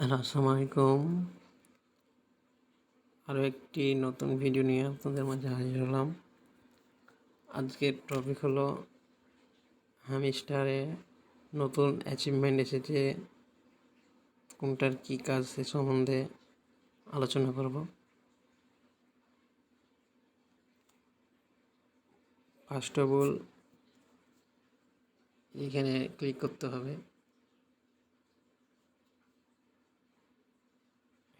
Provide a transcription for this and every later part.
Hello, আসসালামু আলাইকুম। আরও একটি নতুন ভিডিও নিয়ে আপনাদের মাঝে হাজির হলাম। আজকের টপিক হলো হ্যামস্টারে নতুন অ্যাচিভমেন্ট এসেছে, কোনটার কী কাজ সে সম্বন্ধে আলোচনা করব। ফার্স্ট অফ অল এখানে ক্লিক করতে হবে।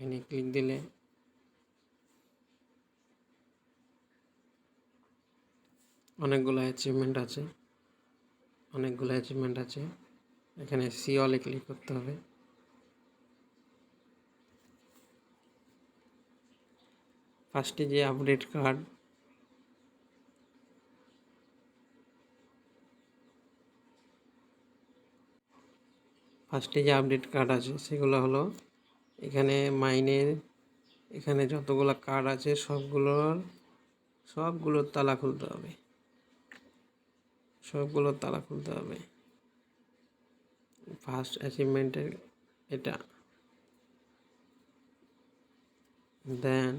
এখানে ক্লিক দিলে অনেকগুলো অ্যাচিভমেন্ট আছে। এখানে সি অলে ক্লিক করতে হবে। ফার্স্টে যে আপডেট কার্ড, আছে সেগুলো হলো এখানে মাইনের, এখানে যতগুলো কার্ড আছে সবগুলোর তালা খুলতে হবে। ফার্স্ট অ্যাচিভমেন্টের এটা, দেন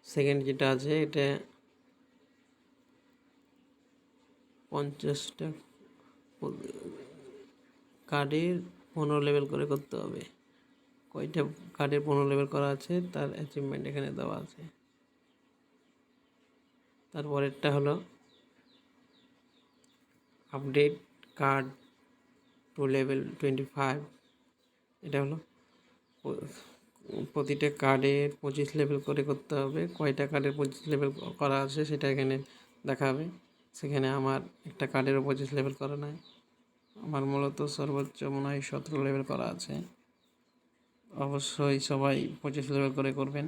সেকেন্ড যেটা আছে এটা 50টা কার্ডের 15 লেভেল করে করতে হবে। কয়টা কার্ডের 15 লেভেল করা আছে তার অ্যাচিভমেন্ট এখানে দেওয়া আছে। তারপরেরটা হলো আপডেট কার্ড টু লেভেল 25। এটা হলো প্রতিটা কার্ডের 25 লেভেল করে করতে হবে। কয়টা কার্ডের 25 লেভেল করা আছে সেটা এখানে দেখাবে। সেখানে আমার একটা কার্ডেরও 25 লেভেল করা নাই, আমার মূলত সর্বোচ্চ মনে হয় 17 লেভেল করা আছে। অবশ্যই সবাই 25 লেভেল করে করবেন।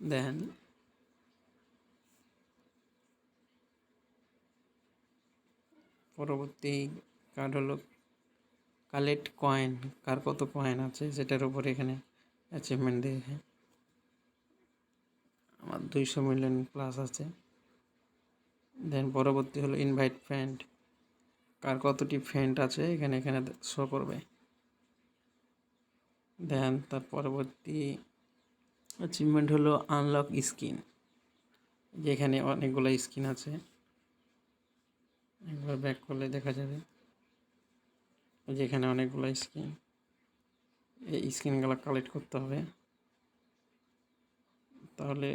দেন পরবর্তী কার্ড হলো কালেক্ট কয়েন, কার কত কয়েন আছে সেটার উপর এখানে অ্যাচিভমেন্ট দিয়েছে। আমার 200 মিলিয়ন প্লাস আছে। দেন পরবর্তী হলো ইনভাইট ফ্রেন্ড, কার কতটি ফ্রেন্ড আছে এখানে শো করবে। দেন তার পরবর্তী অ্যাচিভমেন্ট হলো আনলক স্কিন, যেখানে অনেকগুলো স্কিন আছে। একবার ব্যাক করলে দেখা যাবে যেখানে অনেকগুলো স্কিন, এই স্কিনগুলো কালেক্ট করতে হবে, তাহলে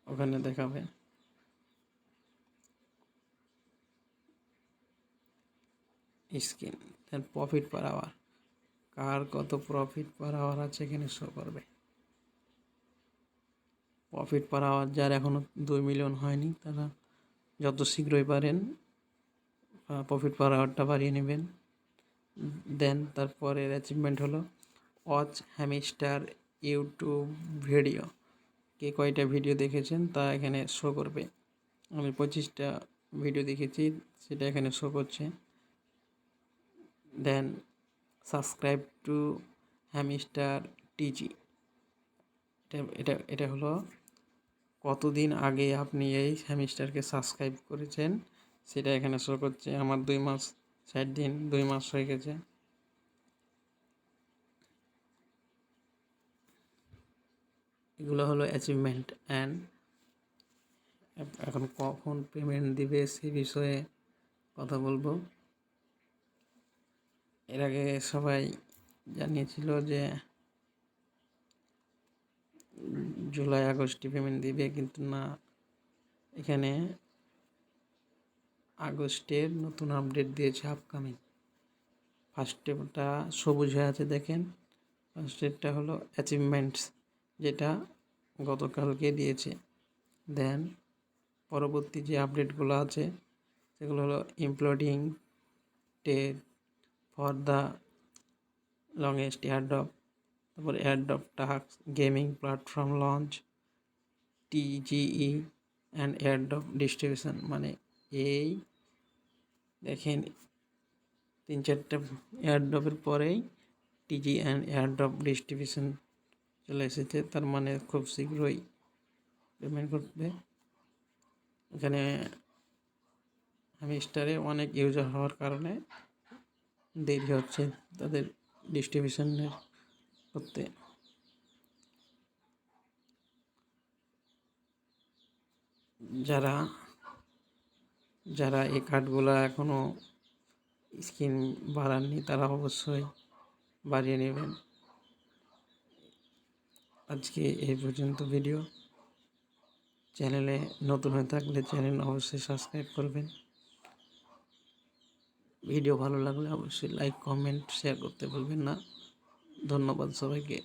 ওখানে দেখাবে। স্কিন দেন প্রফিট পার আওয়ার, কার কত প্রফিট পার আওয়ার আছে এখানে শো করবে। প্রফিট পার আওয়ার যার এখনও 2 মিলিয়ন হয়নি তারা যত শীঘ্রই পারেন প্রফিট পার আওয়ারটা বাড়িয়ে নেবেন। দেন তারপরের অ্যাচিভমেন্ট হলো ওয়াচ হ্যামস্টার ইউটিউব ভিডিও, কে কয়টা ভিডিও দেখেছেন তা এখানে শো করবে। আমি 25টা ভিডিও দেখেছি, সেটা এখানে শো করছে। দেন সাবস্ক্রাইব টু হ্যামস্টার টিজি, এটা হলো কতদিন আগে আপনি এই হ্যামস্টারকে সাবস্ক্রাইব করেছেন সেটা এখানে শো করছে। আমার 2 মাস 60 দিন, 2 মাস হয়ে গেছে। এগুলো হলো অ্যাচিভমেন্ট। অ্যান্ড এখন কখন পেমেন্ট দিবে সে বিষয়ে কথা বলবো। এর আগে সবাই জানিয়েছিল যে জুলাই আগস্টে পেমেন্ট দিবে, কিন্তু না, এখানে আগস্টের নতুন আপডেট দিয়েছে আপকামিং। ফার্স্টেরটা সবুজ হয়ে আছে দেখেন, ফার্স্টেরটা হলো অ্যাচিভমেন্টস, যেটা গতকালকে দিয়েছে। দেন পরবর্তী যে আপডেটগুলো আছে সেগুলো হলো imploding ted for the longest airdrop, তারপর airdrop task, gaming platform launch, TGE and airdrop distribution. মানে এই দেখেন 3-4টা এয়ারড্রপের পরেই টিজি অ্যান্ড এয়ারড্রপ ডিস্ট্রিবিউশন চলে এসেছে, তার মানে খুব শীঘ্রই পেমেন্ট করবে। এখানে স্টারে অনেক ইউজার হওয়ার কারণে দেরি হচ্ছে তাদের ডিস্ট্রিবিউশনের করতে। যারা যারা এই কার্ডগুলো এখনও স্ক্রিন বাড়াননি তারা অবশ্যই বাড়িয়ে নেবেন। আজকে এই পর্যন্ত ভিডিও। চ্যানেলে নতুন হয়ে থাকলে চ্যানেল অবশ্যই সাবস্ক্রাইব করবেন। ভিডিও ভালো লাগলে অবশ্যই লাইক, কমেন্ট, শেয়ার করতে ভুলবেন না। ধন্যবাদ সবাইকে।